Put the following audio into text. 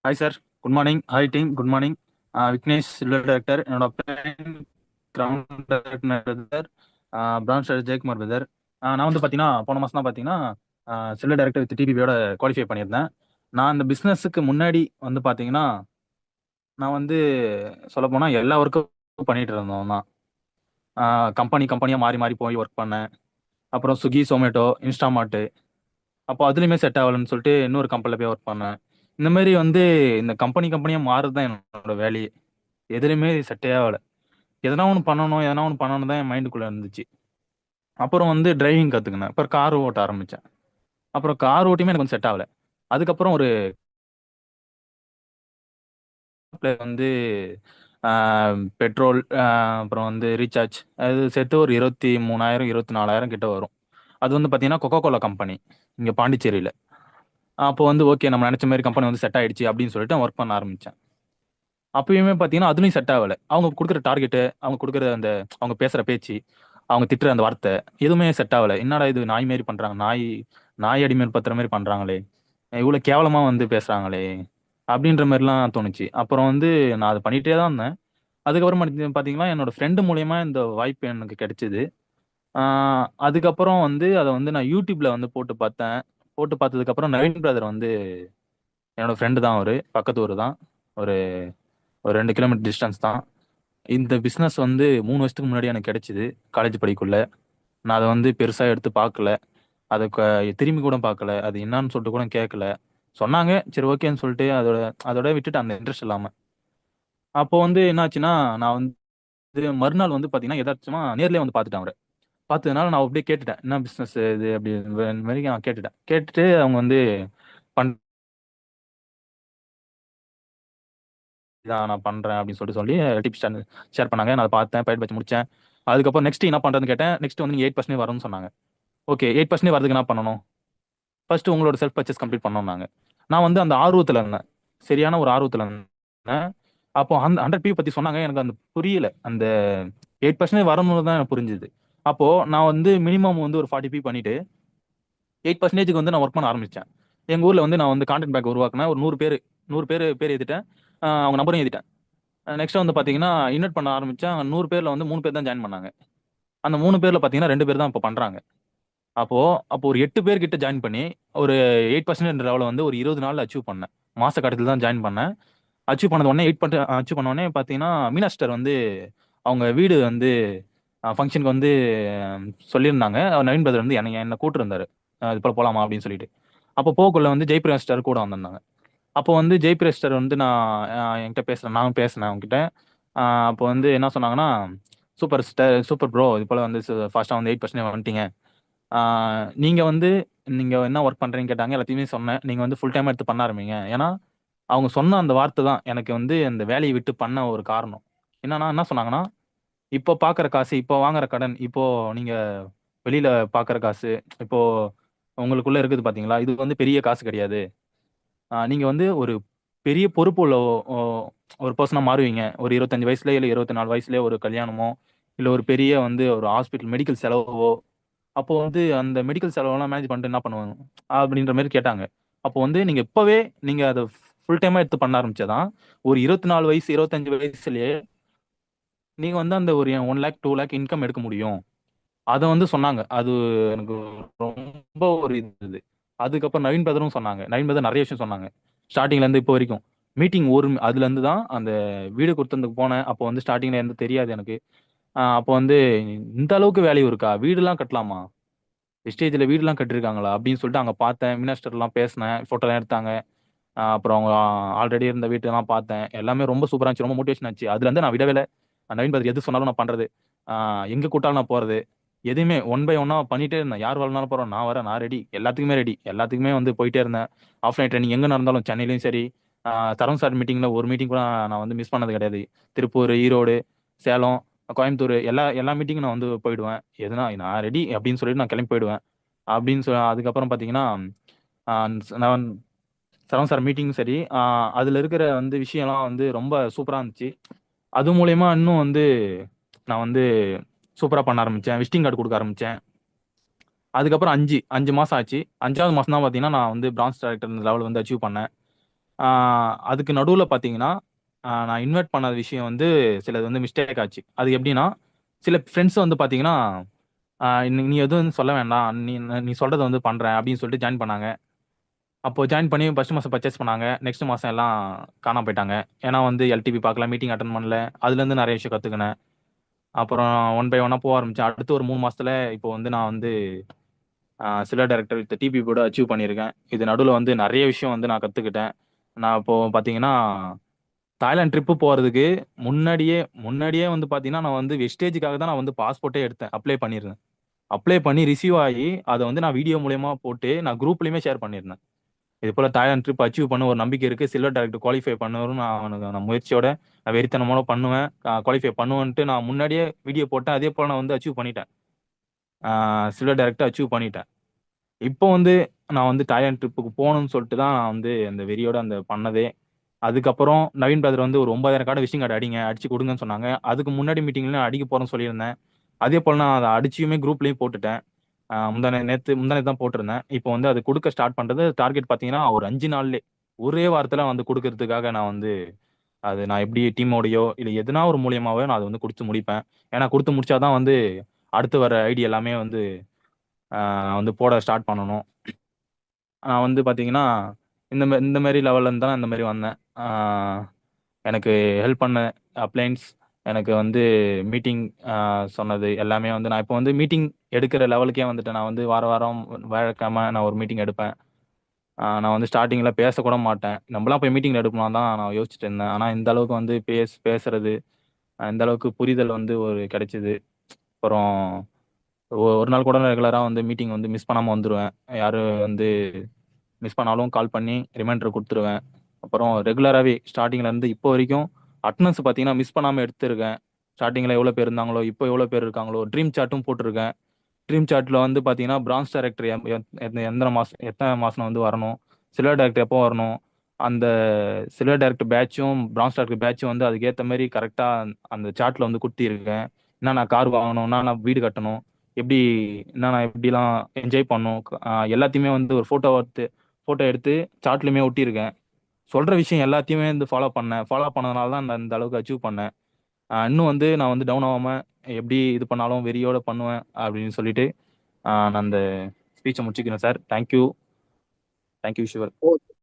Hi sir. Good morning. Hi team. Good morning. Vignesh, silver director. என்னோட ground director branch Jayakumar brother. நான் வந்து பார்த்தீங்கன்னா போன மாதம் தான் பார்த்தீங்கன்னா சில்வர் டைரக்டர் வித் டிபிபியோட குவாலிஃபை பண்ணியிருந்தேன். நான் இந்த பிஸ்னஸுக்கு முன்னாடி வந்து பார்த்தீங்கன்னா நான் வந்து சொல்லப்போனால் எல்லா ஒர்க்கும் பண்ணிட்டு இருந்தோம் தான். கம்பெனியாக மாறி மாறி போய் ஒர்க் பண்ணேன். அப்புறம் ஸ்விக்கி, சொமேட்டோ, இன்ஸ்டாமார்ட். அப்போ அதுலேயுமே செட் ஆகலன்னு சொல்லிட்டு இன்னொரு கம்பெனியில் போய் ஒர்க் பண்ணேன். இந்த மாதிரி வந்து இந்த கம்பெனியாக மாறுறது தான் என்னோட வேலையே. எதுலையுமே செட்டே ஆகல. எதனா ஒன்று பண்ணணும் தான் என் மைண்டுக்குள்ள இருந்துச்சு. அப்புறம் வந்து டிரைவிங் கற்றுக்கினேன். அப்புறம் கார் ஓட்ட ஆரம்பித்தேன். அப்புறம் கார் ஓட்டியுமே எனக்கு வந்து செட் ஆகல. அதுக்கப்புறம் ஒரு வந்து பெட்ரோல், அப்புறம் வந்து ரீசார்ஜ் அது சேர்த்து ஒரு 23,000 24,000 கிட்ட வரும். அது வந்து பார்த்தீங்கன்னா கொக்கோ கோலா கம்பெனி இங்கே பாண்டிச்சேரியில். அப்போ வந்து ஓகே, நம்ம நினச்ச மாதிரி கம்பெனி வந்து செட் ஆயிடுச்சு அப்படின்னு சொல்லிட்டு ஒர்க் பண்ண ஆரம்பித்தேன். அப்பயுமே பார்த்தீங்கன்னா அதுலயும் செட் ஆகல. அவங்க குடுக்குற டார்கெட்டு, அவங்க குடுக்குற அந்த அவங்க பேசுற பேச்சு, அவங்க திட்டுற அந்த வார்த்தை எதுவுமே செட் ஆகல. என்னடா இது நாய் மாரி பண்றாங்க. நாய் அடிமைப்படுத்துற மாரி பண்றாங்களே. இவ்வளோ கேவலமா வந்து பேசுறாங்களே. அப்படின்ற மாரிலாம் தோணுச்சு. அப்புறம் வந்து நான் அத பண்ணிட்டே தான் இருந்தேன். அதுக்கப்புறம் பார்த்தீங்கன்னா, என்னோட ஃப்ரெண்ட் மூலியமா இந்த வாய்ப்பு எனக்கு கிடைச்சது. ஆ அதுக்கப்புறம் வந்து அத வந்து நான் YouTubeல வந்து போட்டு பார்த்தேன். போட்டு பார்த்ததுக்கப்புறம் நவீன் பிரதர் வந்து என்னோட ஃப்ரெண்ட் தான் அவரு. பக்கத்து ஊரு தான். ஒரு ஒரு 2 கிலோமீட்டர் டிஸ்டன்ஸ் தான். இந்த பிசினஸ் வந்து 3 வருஷத்துக்கு முன்னாடி எனக்கு கிடைச்சது. காலேஜ் படிக்கக்குள்ள. நான் அத வந்து பெருசா எடுத்து பார்க்கல. அத திரும்பி கூட பார்க்கல. அது என்னான்னு சொல்லிட்டு கூட கேட்கல. சொன்னாங்க. சரி ஓகேன்னு சொல்லிட்டு அதோட அதோட விட்டுட்டேன் அந்த இன்ட்ரெஸ்ட் இல்லாம. அப்போ வந்து என்னாச்சுன்னா, நான் வந்து மறுநாள் வந்து பார்த்தீங்கன்னா, எதார்ச்சமா நேர்லயே வந்து பார்த்துட்டேன் அவர. பார்த்ததுனால நான் அப்படியே கேட்டுட்டேன். என்ன பிசினஸ் இது அப்படி இந்த மாரி நான் கேட்டுட்டேன். கேட்டுட்டு அவங்க வந்து பண் நான் பண்றேன் அப்படின்னு சொல்லி டிப்ஸ் ஷேர் பண்ணாங்க. நான் அத பார்த்தேன். பயிர் வச்சு முடிச்சேன். அதுக்கப்புறம் நெக்ஸ்ட் என்ன பண்றதுன்னு கேட்டேன். நெக்ஸ்ட் வந்து நீங்க 8% வரும்னு சொன்னாங்க. ஓகே. 8% வரதுக்கு என்ன பண்ணணும்? ஃபர்ஸ்ட் உங்களோட செல்ஃப் பர்ச்சேஸ் கம்ப்ளீட் பண்ணணும்னாங்க. நான் வந்து அந்த ஆர்வத்துல இருந்தேன். சரியான ஒரு ஆர்வத்துல இருந்தேன். அப்போ அந்த 100 பி பத்தி சொன்னாங்க. எனக்கு அந்த புரியல. அந்த 8% வரணும்னு தான் எனக்கு புரிஞ்சுது. அப்போ நான் வந்து மினிமம் வந்து ஒரு 40 பி பண்ணிட்டு 8%க்கு வந்து நான் ஒர்க் பண்ண ஆரம்பிச்சேன். எங்க ஊர்ல வந்து நான் வந்து கான்டாக்ட் பேக் உருவாக்குனேன். ஒரு 100 பேர் ஏத்திட்டேன். அவங்க நம்பரும் ஏத்திட்டேன். நெக்ஸ்ட் வந்து பாத்தீங்கன்னா, இன்வைட் பண்ண ஆரம்பிச்சேன். 100 பேர்ல வந்து 3 பேர் தான் ஜாயின் பண்ணாங்க. அந்த 3 பேர்ல பாத்தீங்கன்னா 2 பேர் தான் இப்ப பண்றாங்க. அப்போ அப்போ ஒரு 8 பேர் கிட்ட ஜாயின் பண்ணி, ஒரு 8% லெவல வந்து ஒரு 20 நாள்ல அச்சீவ் பண்ணேன். மாச கடைசில தான் ஜாயின் பண்ணேன். அச்சீவ் பண்ணது உடனே 8 அச்சீவ் பண்ண உடனே பார்த்தீங்கன்னா, மீனா சிஸ்டர் வந்து அவங்க வீடு வந்து ஃபங்ஷனுக்கு வந்து சொல்லியிருந்தாங்க. நவீன் பிரதர் வந்து என்ன கூட்டிருந்தாரு. இது போல போலாமா அப்படின்னு சொல்லிட்டு. அப்போ போகக்குள்ள வந்து ஜெயபிரகாஷ் சிஸ்டர் கூட வந்திருந்தாங்க. அப்போ வந்து ஜெயபிரகாஷ் சிஸ்டர் வந்து நான் என்கிட்ட பேசுனேன். நானும் பேசினேன் அவங்ககிட்ட. அ அப்போ வந்து என்ன சொன்னாங்கன்னா, "சூப்பர் சிஸ்டர், சூப்பர் ப்ரோ. இது போல வந்து ஃபாஸ்ட்டா வந்து 8% வந்துட்டீங்க. ஆ நீங்க என்ன ஒர்க் பண்றீங்கன்னு கேட்டாங்க. எல்லாத்தையுமே சொன்னேன். நீங்க வந்து ஃபுல் டைமா எடுத்து பண்ண ஆரம்பிங்க." ஏன்னா, அவங்க சொன்ன அந்த வார்த்தை தான் எனக்கு வந்து அந்த வேலைய விட்டு பண்ண ஒரு காரணம். என்னன்னா, என்ன சொன்னாங்கன்னா, "இப்போ பார்க்குற காசு, இப்போ வாங்குற கடன், இப்போ நீங்க வெளியில பார்க்குற காசு, இப்போ உங்களுக்குள்ள இருக்குது பார்த்தீங்களா? இது வந்து பெரிய காசு கிடையாது. நீங்க வந்து ஒரு பெரிய பொறுப்பு உள்ள ஒ ஒரு பெர்சனா மாறுவீங்க. ஒரு 25 வயசுலயோ, இல்ல 24 வயசுலயோ ஒரு கல்யாணமோ, இல்ல ஒரு பெரிய வந்து ஒரு ஹாஸ்பிட்டல் மெடிக்கல் செலவோ, அப்போ வந்து அந்த மெடிக்கல் செலவெல்லாம் மேனேஜ் பண்ணிட்டு என்ன பண்ணுவாங்க? அப்படின்ற மாரி கேட்டாங்க. அப்போ வந்து நீங்க இப்பவே நீங்க அத ஃபுல் டைமா எடுத்து பண்ண ஆரம்பிச்சா தான், ஒரு 24 வயசு, 25 வயசுலயே நீங்க வந்து அந்த ஒரு 1,00,000 2,00,000 இன்கம் எடுக்க முடியும். அத வந்து சொன்னாங்க. அது எனக்கு ரொம்ப ஒரு இது. அதுக்கப்புறம் நவீன் பிரதரும் சொன்னாங்க. நவீன் பிரதர் நெறைய விஷயம் சொன்னாங்க. ஸ்டார்ட்டிங்ல இருந்து இப்போ வரைக்கும். மீட்டிங் ஒரு அதுலருந்து தான் அந்த வீடு குடுத்ததுக்கு போனேன். அப்போ வந்து ஸ்டார்ட்டிங்ல எதுவும் தெரியாது எனக்கு. அப்போ வந்து இந்த அளவுக்கு வேல்யூ இருக்கா? வீடுலாம் கட்டலாமா? வெஸ்டேஜ்ல வீடுலாம் கட்டியிருக்காங்களா? அப்படின்னு சொல்லிட்டு அங்க பார்த்தேன். மினிஸ்டர்லாம் பேசினேன். ஃபோட்டோலாம் எடுத்தாங்க. அப்புறம் அவங்க ஆல்ரெடி இருந்த வீட்டெல்லாம் பார்த்தேன். எல்லாமே ரொம்ப சூப்பரா இருந்துச்சு. ரொம்ப மோட்டிவேஷன் ஆச்சு. அதுலருந்து நான் விடவே இல்ல. நவீன் பிரதர் எது சொன்னாலும் நான் பண்றது. ஆ எங்க கூட்டாலும் நான் போறது. எதையுமே ஒன் பை ஒன்னா பண்ணிட்டே இருந்தேன். யார் வரனாலும் போறோம். நான் வரேன். நான் ரெடி. எல்லாத்துக்குமே ரெடி. எல்லாத்துக்குமே வந்து போயிட்டே இருந்தேன். ஆஃப்லைன் ட்ரெய்னிங் எங்க நடந்தாலும் சென்னையிலயும் சரி, தரம் சார் மீட்டிங்ல ஒரு மீட்டிங் கூட நான் வந்து மிஸ் பண்ணது கிடையாது. திருப்பூர், ஈரோடு, சேலம், கோயம்புத்தூர் எல்லா எல்லா மீட்டிங்கும் நான் வந்து போயிடுவேன். எதுனா நான் ரெடி அப்படின்னு சொல்லிட்டு நான் கிளம்பி போயிடுவேன். அப்படின்னு அதுக்கப்புறம் பார்த்தீங்கன்னா, ஆ நான் சரவணன் சார் மீட்டிங்கும் சரி, அதுல இருக்கிற வந்து விஷயம்லாம் வந்து ரொம்ப சூப்பரா இருந்துச்சு. அது மூலியமா இன்னும் வந்து நான் வந்து சூப்பரா பண்ண ஆரம்பிச்சேன். விசிட்டிங் கார்டு குடுக்க ஆரம்பிச்சேன். அதுக்கப்புறம் 5 மாசம் ஆச்சு. 5வது மாசம் தான் பார்த்தீங்கன்னா, நான் வந்து பிரான்ச் டைரக்டர் லெவல் வந்து அச்சீவ் பண்ணேன். அதுக்கு நடுவுல பார்த்தீங்கன்னா, நான் இன்வைட் பண்ண விஷயம் வந்து சிலது வந்து மிஸ்டேக் ஆச்சு. அது எப்படின்னா, சில ஃப்ரெண்ட்ஸ் வந்து பார்த்தீங்கன்னா, "நீ நீ எதுவும் சொல்ல வேண்டாம். நீ நீ சொல்றத வந்து பண்றேன்" அப்படின்னு சொல்லிட்டு ஜாயின் பண்ணாங்க. அப்போ ஜாயின் பண்ணி ஃபர்ஸ்ட் மாசம் பர்ச்சேஸ் பண்ணாங்க. நெக்ஸ்ட் மாசம் எல்லாம் காணாம போயிட்டாங்க. ஏன்னா வந்து எல்டிபி பார்க்கல, மீட்டிங் அட்டெண்ட் பண்ணல. அதுலேருந்து நெறைய விஷயம் கத்துக்கினேன். அப்புறம் ஒன் பை ஒன்னா போக ஆரம்பிச்சேன். அடுத்து ஒரு 3 மாசத்துல இப்போ வந்து நான் வந்து சில்வர் டைரக்டர் வித் டிபி கூட அச்சீவ் பண்ணியிருக்கேன். இது நடுவுல வந்து நெறைய விஷயம் வந்து நான் கத்துக்கிட்டேன். நான் இப்போ பார்த்தீங்கன்னா, தாய்லாந்து ட்ரிப்பு போறதுக்கு முன்னாடியே முன்னாடியே வந்து பார்த்தீங்கன்னா, நான் வந்து வெஸ்டேஜுக்காக தான் நான் வந்து பாஸ்போர்ட்டே எடுத்தேன். அப்ளை பண்ணியிருந்தேன். அப்ளை பண்ணி ரிசீவ் ஆயி, அத வந்து நான் வீடியோ மூலியமா போட்டு, நான் குரூப்லயுமே ஷேர் பண்ணியிருந்தேன். இது போல தாய்லாந்து ட்ரிப் அச்சீவ் பண்ண ஒரு நம்பிக்கை இருக்கு. சில்வர் டைரக்டர் குவாலிஃபை பண்ணுவரும் நான் முயற்சியோட, நான் வெறித்தனமோட பண்ணுவேன். குவாலிஃபை பண்ணுவேன்ட்டு நான் முன்னாடியே வீடியோ போட்டேன். அதே போல நான் வந்து அச்சீவ் பண்ணிட்டேன். சில்வர் டைரக்டர் அச்சீவ் பண்ணிட்டேன். இப்போ வந்து நான் வந்து தாய்லாந்து ட்ரிப்புக்கு போணும்னு சொல்லிட்டு தான் நான் வந்து அந்த வெறியோட அந்த பண்ணதே. அதுக்கப்புறம் நவீன் பிரதர் வந்து ஒரு 9000 கார்டு விசிட்டிங் கார்டு அடிங்க, அடிச்சு குடுங்கன்னு சொன்னாங்க. அதுக்கு முன்னாடி மீட்டிங்ல நான் அடிக்க போறேன்னு சொல்லியிருந்தேன். அதே போல நான் அத அடிச்சியுமே குரூப்லயும் போட்டுட்டேன். முந்தா நேத்து தான் போட்டிருந்தேன். இப்போ வந்து அது குடுக்க ஸ்டார்ட் பண்றது டார்கெட் பார்த்தீங்கன்னா, ஒரு 5 நாள்லயே. ஒரே வாரத்துல வந்து குடுக்கறதுக்காக நான் வந்து அது நான் எப்படி டீமோடயோ, இல்ல எதுனா ஒரு மூலியமாவோ நான் அத வந்து குடுத்து முடிப்பேன். ஏன்னா குடுத்து முடிச்சா தான் வந்து அடுத்து வர ஐடி எல்லாமே வந்து நான் வந்து போட ஸ்டார்ட் பண்ணணும். நான் வந்து பார்த்தீங்கன்னா, இந்த மாரி லெவல்ல இருந்து தான் இந்த மாரி வந்தேன். ஆ எனக்கு ஹெல்ப் பண்ண அப்ளையன்ஸ், எனக்கு வந்து மீட்டிங் சொன்னது எல்லாமே வந்து நான் இப்போ வந்து மீட்டிங் எடுக்கிற லெவலுக்கே வந்துட்டேன். நான் வந்து வாரம் வியாழக்கிழமை நான் ஒரு மீட்டிங் எடுப்பேன். நான் வந்து ஸ்டார்ட்டிங்ல பேசக்கூட மாட்டேன். நம்மலாம் போய் மீட்டிங்ல எடுக்கணும்னு தான் நான் யோசிச்சுட்டு இருந்தேன். ஆனா இந்த அளவுக்கு வந்து பேசுறது, இந்த அளவுக்கு புரிதல் வந்து ஒரு கிடைச்சது. அப்புறம் ஒரு நாள் கூட ரெகுலரா வந்து மீட்டிங் வந்து மிஸ் பண்ணாம வந்துருவேன். யாரு வந்து மிஸ் பண்ணாலும் கால் பண்ணி ரிமைண்டர் குடுத்துருவேன். அப்புறம் ரெகுலராவே ஸ்டார்ட்டிங்ல இருந்து இப்போ வரைக்கும் அட்டெண்டன்ஸ் பார்த்தீங்கன்னா, மிஸ் பண்ணாம எடுத்திருக்கேன். ஸ்டார்ட்டிங்ல எவ்வளோ பேர் இருந்தாங்களோ, இப்போ எவ்வளோ பேர் இருக்காங்களோ, ட்ரீம் சார்ட்டும் போட்டிருக்கேன். ட்ரீம் சார்ட்ல வந்து பார்த்தீங்கன்னா, பிரான்ஸ் டைரக்டர் எந்த மாசம் எத்தன மாசம் வந்து வரணும், சில்வர் டைரக்டர் எப்போ வரணும், அந்த சில்வர் டைரக்டர் பேட்சும், பிரான்ஸ் டைரக்டர் பேட்சும் வந்து அதுக்கேத்த மாரி கரெக்ட்டா அந்த சார்ட்ல வந்து குடுத்திருக்கேன். என்னென்ன கார் வாங்கணும், என்னென்ன வீடு கட்டணும், எப்படி என்னென்ன எப்படிலாம் என்ஜாய் பண்ணணும், எல்லாத்தையுமே வந்து ஒரு ஃபோட்டோ எடுத்து சார்ட்லயுமே ஒட்டியிருக்கேன். சொல்ற விஷயம் எல்லாத்தையுமே வந்து ஃபாலோ பண்ணேன். ஃபாலோ பண்ணதுனால தான் நான் இந்த அளவுக்கு அச்சீவ் பண்ணேன். இன்னும் வந்து நான் வந்து டவுன் ஆவாம எப்படி இது பண்ணாலும் வெறியோட பண்ணுவேன் அப்படின்னு சொல்லிட்டு, நான் அந்த ஸ்பீச்ச முடிச்சுக்கிறேன் sir. Thank you. Thank you சிவர்.